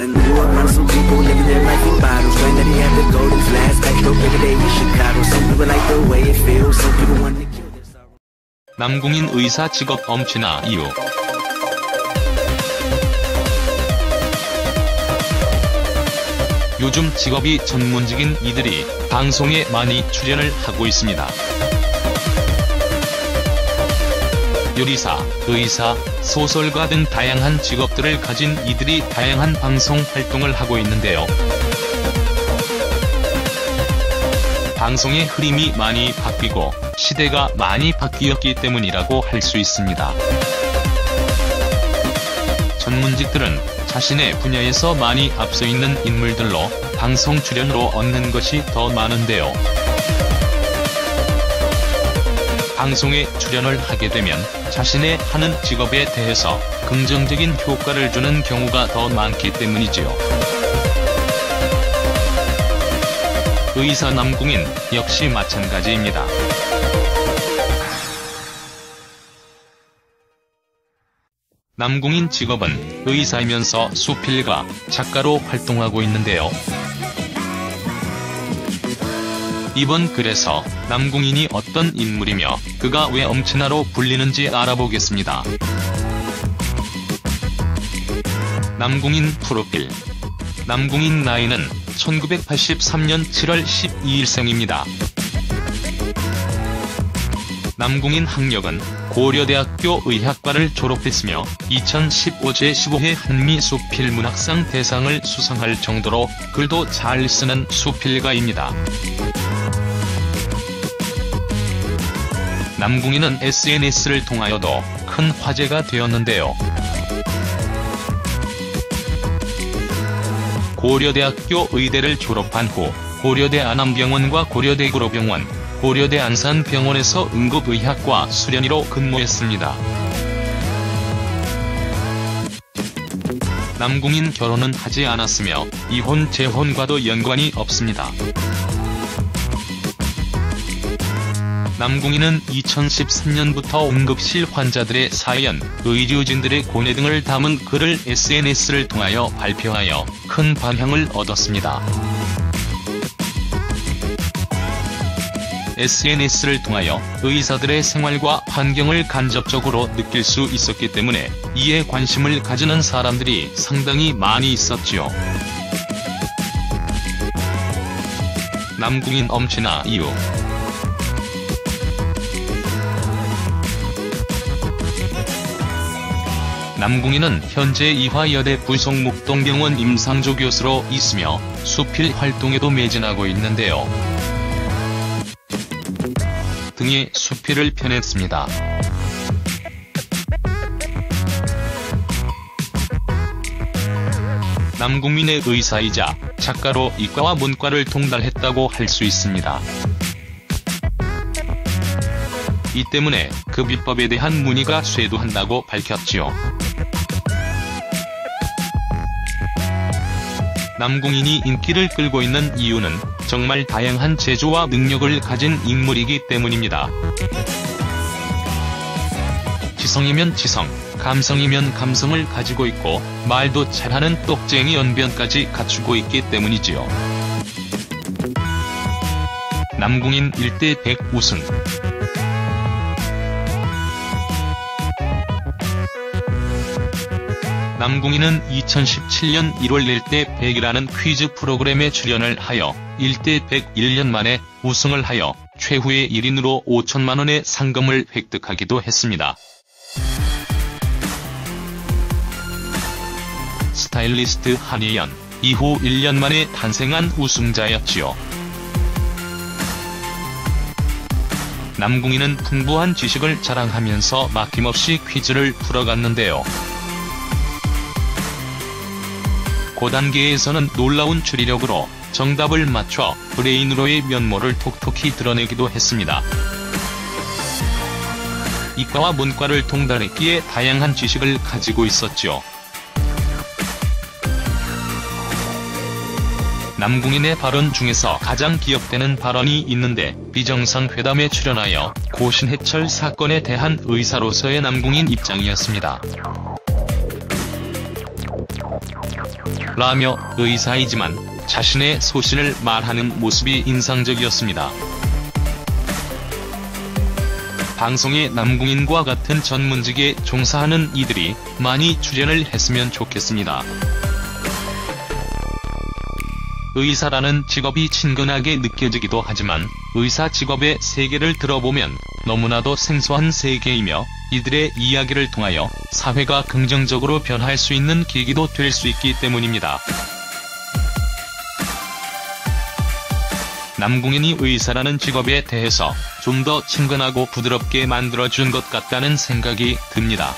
and grew up around some people living their life in bottles. Granddaddy had the golden flask, backdoor every day in Chicago. Some people like the way it feels, some people want to kill their sorrow. 남궁인 의사 직업 엄친아 이유. 요즘 직업이 전문직인 이들이 방송에 많이 출연을 하고 있습니다. 요리사, 의사, 소설가 등 다양한 직업들을 가진 이들이 다양한 방송 활동을 하고 있는데요. 방송의 흐름이 많이 바뀌고 시대가 많이 바뀌었기 때문이라고 할 수 있습니다. 전문직들은 자신의 분야에서 많이 앞서 있는 인물들로 방송 출연으로 얻는 것이 더 많은데요. 방송에 출연을 하게 되면 자신의 하는 직업에 대해서 긍정적인 효과를 주는 경우가 더 많기 때문이지요. 의사 남궁인 역시 마찬가지입니다. 남궁인 직업은 의사이면서 수필가, 작가로 활동하고 있는데요. 이번 글에서 남궁인이 어떤 인물이며 그가 왜 엄친아로 불리는지 알아보겠습니다. 남궁인 프로필. 남궁인 나이는 1983년 7월 12일생입니다. 남궁인 학력은 고려대학교 의학과를 졸업했으며 2015 제15회 한미수필문학상 대상을 수상할 정도로 글도 잘 쓰는 수필가입니다. 남궁인은 SNS를 통하여도 큰 화제가 되었는데요. 고려대학교 의대를 졸업한 후 고려대 안암병원과 고려대 구로병원, 고려대 안산병원에서 응급의학과 수련의로 근무했습니다. 남궁인 결혼은 하지 않았으며 이혼 재혼과도 연관이 없습니다. 남궁인은 2013년부터 응급실 환자들의 사연, 의료진들의 고뇌 등을 담은 글을 SNS를 통하여 발표하여 큰 반향을 얻었습니다. SNS를 통하여 의사들의 생활과 환경을 간접적으로 느낄 수 있었기 때문에 이에 관심을 가지는 사람들이 상당히 많이 있었지요. 남궁인 엄친아 이유. 남궁인은 현재 이화여대 부속묵동병원 임상조 교수로 있으며 수필 활동에도 매진하고 있는데요. 등의 수필을 펴냈습니다. 남궁인의 의사이자 작가로 이과와 문과를 통달했다고 할 수 있습니다. 이 때문에 그 비법에 대한 문의가 쇄도한다고 밝혔지요. 남궁인이 인기를 끌고 있는 이유는 정말 다양한 재주와 능력을 가진 인물이기 때문입니다. 지성이면 지성, 감성이면 감성을 가지고 있고 말도 잘하는 똑쟁이 언변까지 갖추고 있기 때문이지요. 남궁인 1대 100 우승. 남궁인은 2017년 1월 1대 100이라는 퀴즈 프로그램에 출연을 하여 1대 100 1년 만에 우승을 하여 최후의 1인으로 5천만원의 상금을 획득하기도 했습니다. 스타일리스트 한예연, 이후 1년 만에 탄생한 우승자였지요. 남궁인은 풍부한 지식을 자랑하면서 막힘없이 퀴즈를 풀어갔는데요. 고단계에서는 놀라운 추리력으로 정답을 맞춰 브레인으로의 면모를 톡톡히 드러내기도 했습니다. 이과와 문과를 통달했기에 다양한 지식을 가지고 있었죠. 남궁인의 발언 중에서 가장 기억되는 발언이 있는데 비정상회담에 출연하여 고신해철 사건에 대한 의사로서의 남궁인 입장이었습니다. 라며 의사이지만 자신의 소신을 말하는 모습이 인상적이었습니다. 방송에 남궁인과 같은 전문직에 종사하는 이들이 많이 출연을 했으면 좋겠습니다. 의사라는 직업이 친근하게 느껴지기도 하지만 의사 직업의 세계를 들어보면 너무나도 생소한 세계이며 이들의 이야기를 통하여 사회가 긍정적으로 변할 수 있는 계기도 될 수 있기 때문입니다. 남궁인이 의사라는 직업에 대해서 좀 더 친근하고 부드럽게 만들어준 것 같다는 생각이 듭니다.